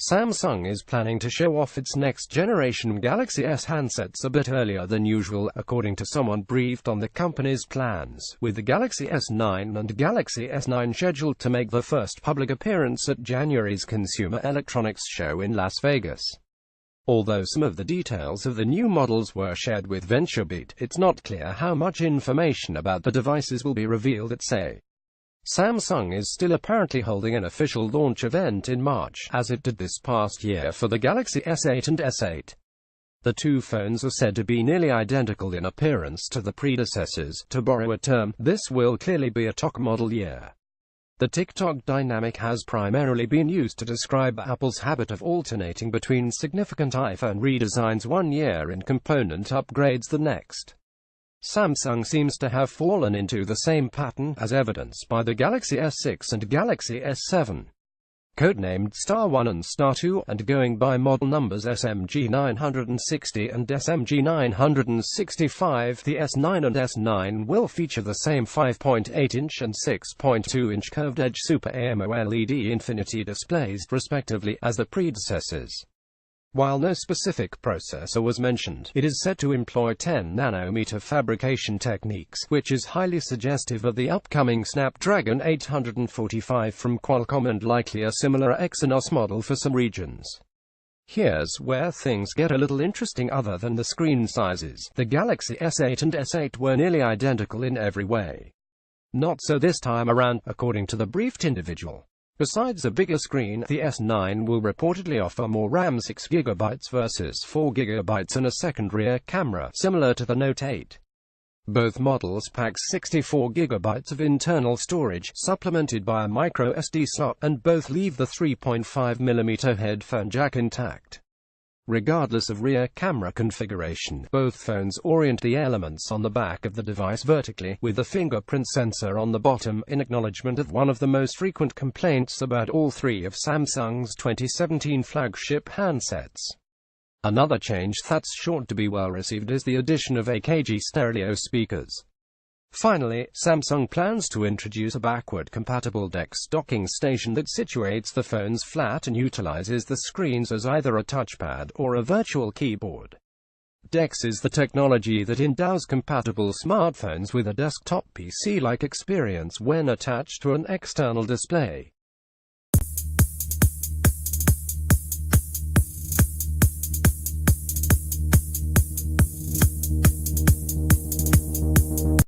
Samsung is planning to show off its next-generation Galaxy S handsets a bit earlier than usual, according to someone briefed on the company's plans, with the Galaxy S9 and Galaxy S9 scheduled to make their first public appearance at January's Consumer Electronics Show in Las Vegas. Although some of the details of the new models were shared with VentureBeat, it's not clear how much information about the devices will be revealed at SE. Samsung is still apparently holding an official launch event in March, as it did this past year for the Galaxy S8 and S8. The two phones are said to be nearly identical in appearance to the predecessors. To borrow a term, this will clearly be a TikTok model year. The TikTok dynamic has primarily been used to describe Apple's habit of alternating between significant iPhone redesigns one year and component upgrades the next. Samsung seems to have fallen into the same pattern, as evidenced by the Galaxy S6 and Galaxy S7. Codenamed Star 1 and Star 2, and going by model numbers SMG 960 and SMG 965, the S9 and S9 will feature the same 5.8-inch and 6.2-inch curved-edge Super AMOLED Infinity displays, respectively, as the predecessors. While no specific processor was mentioned, it is said to employ 10-nanometer fabrication techniques, which is highly suggestive of the upcoming Snapdragon 845 from Qualcomm and likely a similar Exynos model for some regions. Here's where things get a little interesting. Other than the screen sizes, the Galaxy S8 and S8 were nearly identical in every way. Not so this time around, according to the briefed individual. Besides a bigger screen, the S9 will reportedly offer more RAM, 6GB versus 4GB, and a second rear camera, similar to the Note 8. Both models pack 64GB of internal storage, supplemented by a microSD slot, and both leave the 3.5mm headphone jack intact. Regardless of rear camera configuration, both phones orient the elements on the back of the device vertically, with the fingerprint sensor on the bottom, in acknowledgement of one of the most frequent complaints about all three of Samsung's 2017 flagship handsets. Another change that's sure to be well received is the addition of AKG stereo speakers. Finally, Samsung plans to introduce a backward-compatible DeX docking station that situates the phones flat and utilizes the screens as either a touchpad or a virtual keyboard. DeX is the technology that endows compatible smartphones with a desktop PC-like experience when attached to an external display.